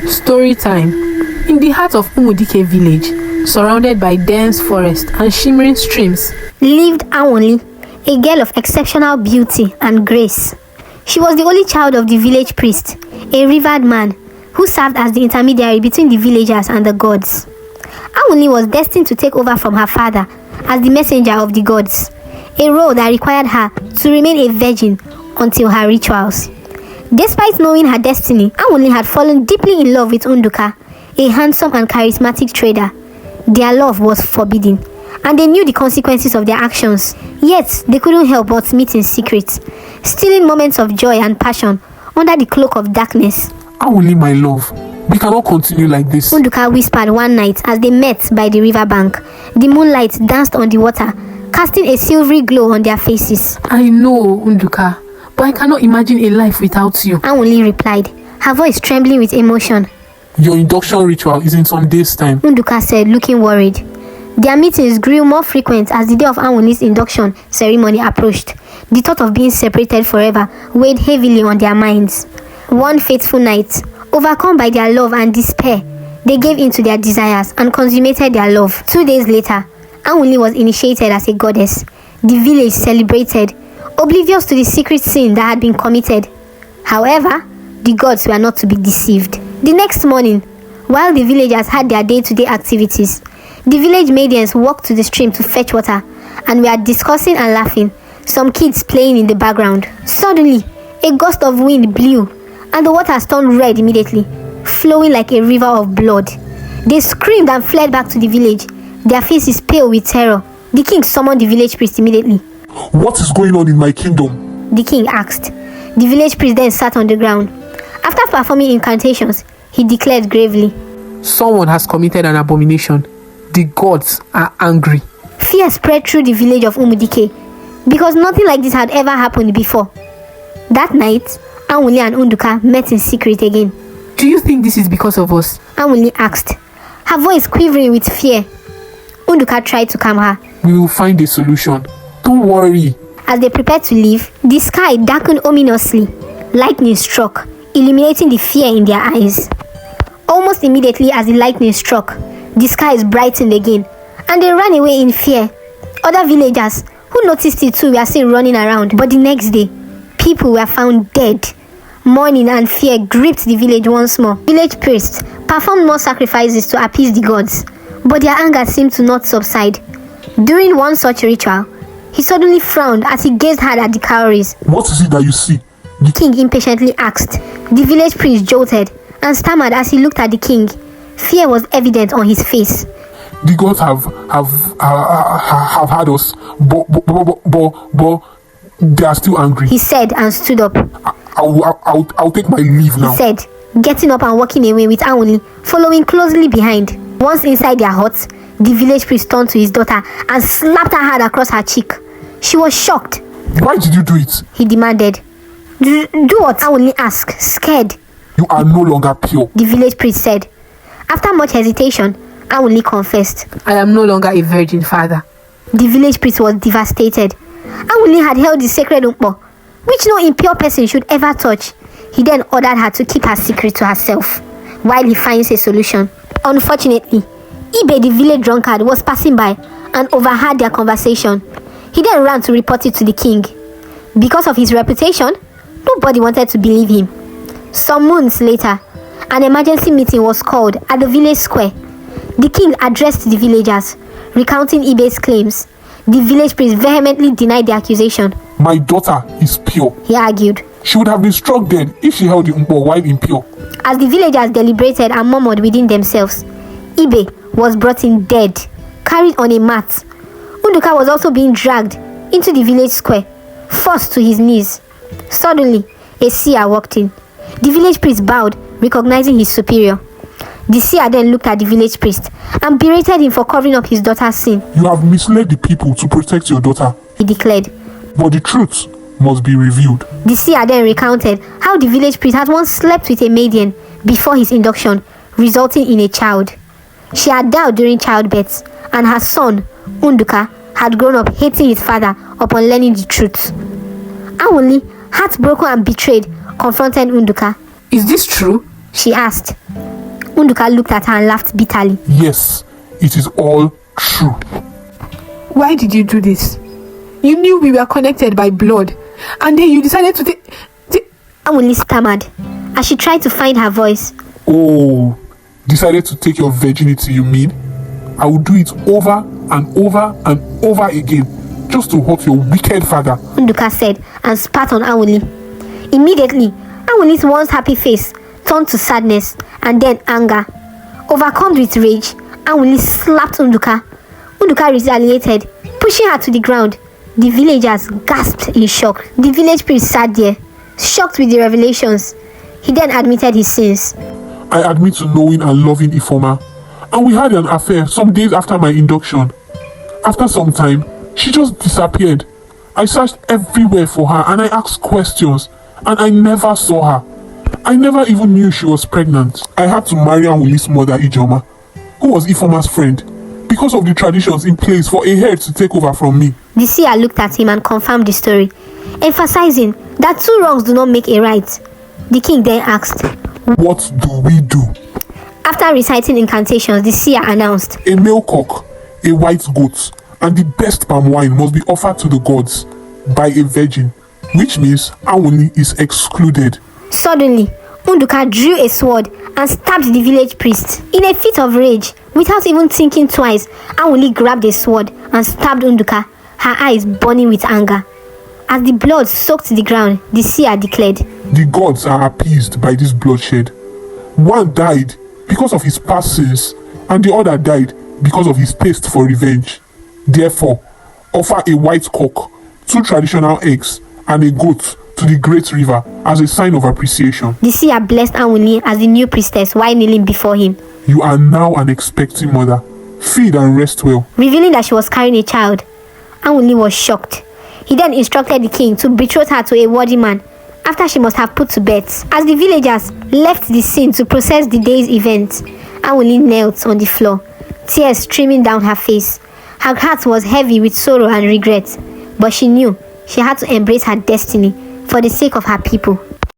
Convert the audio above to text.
Story time. In the heart of Umudike village, surrounded by dense forest and shimmering streams, lived Awoni, a girl of exceptional beauty and grace. She was the only child of the village priest, a revered man who served as the intermediary between the villagers and the gods. Awoni was destined to take over from her father as the messenger of the gods, a role that required her to remain a virgin until her rituals. Despite knowing her destiny, Awoni had fallen deeply in love with Unduka, a handsome and charismatic trader. Their love was forbidden, and they knew the consequences of their actions. Yet, they couldn't help but meet in secret, stealing moments of joy and passion under the cloak of darkness. Awoni, my love, we cannot continue like this. Unduka whispered one night as they met by the riverbank. The moonlight danced on the water, casting a silvery glow on their faces. I know, Unduka, but I cannot imagine a life without you. Awoni replied, her voice trembling with emotion. Your induction ritual is in some days' time, Unduka said, looking worried. Their meetings grew more frequent as the day of Awoni's induction ceremony approached. The thought of being separated forever weighed heavily on their minds. One fateful night, overcome by their love and despair, they gave in to their desires and consummated their love. 2 days later, Awoni was initiated as a goddess. The village celebrated, oblivious to the secret sin that had been committed. However, the gods were not to be deceived. The next morning, while the villagers had their day-to-day activities, the village maidens walked to the stream to fetch water and were discussing and laughing, some kids playing in the background. Suddenly, a gust of wind blew and the water turned red immediately, flowing like a river of blood. They screamed and fled back to the village, their faces pale with terror. The king summoned the village priest immediately. What is going on in my kingdom? The king asked. The village priest then sat on the ground. After performing incantations, he declared gravely, Someone has committed an abomination. The gods are angry. Fear spread through the village of Umudike because nothing like this had ever happened before. That night, Awoni and Unduka met in secret again. Do you think this is because of us? Awoni asked, her voice quivering with fear. Unduka tried to calm her. We will find a solution. Don't worry. As they prepared to leave, the sky darkened ominously. Lightning struck, illuminating the fear in their eyes. Almost immediately as the lightning struck, the skies brightened again, and they ran away in fear. Other villagers who noticed it too were still running around. But the next day, people were found dead. Mourning and fear gripped the village once more. Village priests performed more sacrifices to appease the gods, but their anger seemed to not subside. During one such ritual, he suddenly frowned as he gazed hard at the cowries. What is it that you see? The king impatiently asked. The village priest jolted and stammered as he looked at the king. Fear was evident on his face. The gods have had us, but they are still angry. He said and stood up. I'll take my leave now. He said, getting up and walking away with Awoni following closely behind. Once inside their hut, the village priest turned to his daughter and slapped her hard across her cheek. She was shocked. Why did you do it? He demanded. Do what? Awoni asked, scared. You are no longer pure. The village priest said. After much hesitation, Awoni confessed. I am no longer a virgin, father. The village priest was devastated. Awoni had held the sacred umpo, which no impure person should ever touch. He then ordered her to keep her secret to herself, while he finds a solution. Unfortunately, Ibe, the village drunkard, was passing by and overheard their conversation. He then ran to report it to the king. Because of his reputation, nobody wanted to believe him. Some months later, an emergency meeting was called at the village square. The king addressed the villagers, recounting Ibe's claims. The village priest vehemently denied the accusation. My daughter is pure, he argued. She would have been struck dead if she held the umpo while impure. As the villagers deliberated and murmured within themselves, Ibe was brought in dead, carried on a mat. Unduka was also being dragged into the village square, forced to his knees. Suddenly, a seer walked in. The village priest bowed, recognizing his superior. The seer then looked at the village priest and berated him for covering up his daughter's sin. You have misled the people to protect your daughter, he declared. But the truth must be revealed. The seer then recounted how the village priest had once slept with a maiden before his induction, resulting in a child. She had died during childbirth, and her son, Unduka, had grown up hating his father upon learning the truth. Awoni, heartbroken and betrayed, confronted Unduka. Is this true? She asked. Unduka looked at her and laughed bitterly. Yes, it is all true. Why did you do this? You knew we were connected by blood, and then you decided to take... Anwuli stammered as she tried to find her voice. Oh, decided to take your virginity, you mean? I will do it over and over and over again, just to hurt your wicked father, Unduka said and spat on Anwuli. Immediately, Anwuli's once happy face turned to sadness and then anger. Overcome with rage, Anwuli slapped Unduka. Unduka retaliated, pushing her to the ground. The villagers gasped in shock. The village priest sat there, shocked with the revelations. He then admitted his sins. I admit to knowing and loving Ifoma, and we had an affair some days after my induction. After some time, she just disappeared. I searched everywhere for her and I asked questions, and I never saw her. I never even knew she was pregnant. I had to marry Anwuli's mother, Ijoma, who was Ifoma's friend, because of the traditions in place for a heir to take over from me. The seer looked at him and confirmed the story, emphasizing that 2 wrongs do not make a right. The king then asked, What do we do? After reciting incantations, the seer announced, A male cock, a white goat, and the best palm wine must be offered to the gods by a virgin, which means Anwuli is excluded. Suddenly, Unduka drew a sword and stabbed the village priest. In a fit of rage, without even thinking twice, Anwuli grabbed a sword and stabbed Unduka, her eyes burning with anger. As the blood soaked the ground, the seer declared, The gods are appeased by this bloodshed. One died because of his past sins, and the other died because of his taste for revenge. Therefore, offer a white cock, 2 traditional eggs, and a goat to the great river as a sign of appreciation. The seer blessed Anwuli as the new priestess while kneeling before him. You are now an expecting mother. Feed and rest well. Revealing that she was carrying a child, Anwuli was shocked. He then instructed the king to betroth her to a worthy man, after she must have put to bed. As the villagers left the scene to process the day's events, Anwuli knelt on the floor, tears streaming down her face. Her heart was heavy with sorrow and regret, but she knew she had to embrace her destiny for the sake of her people.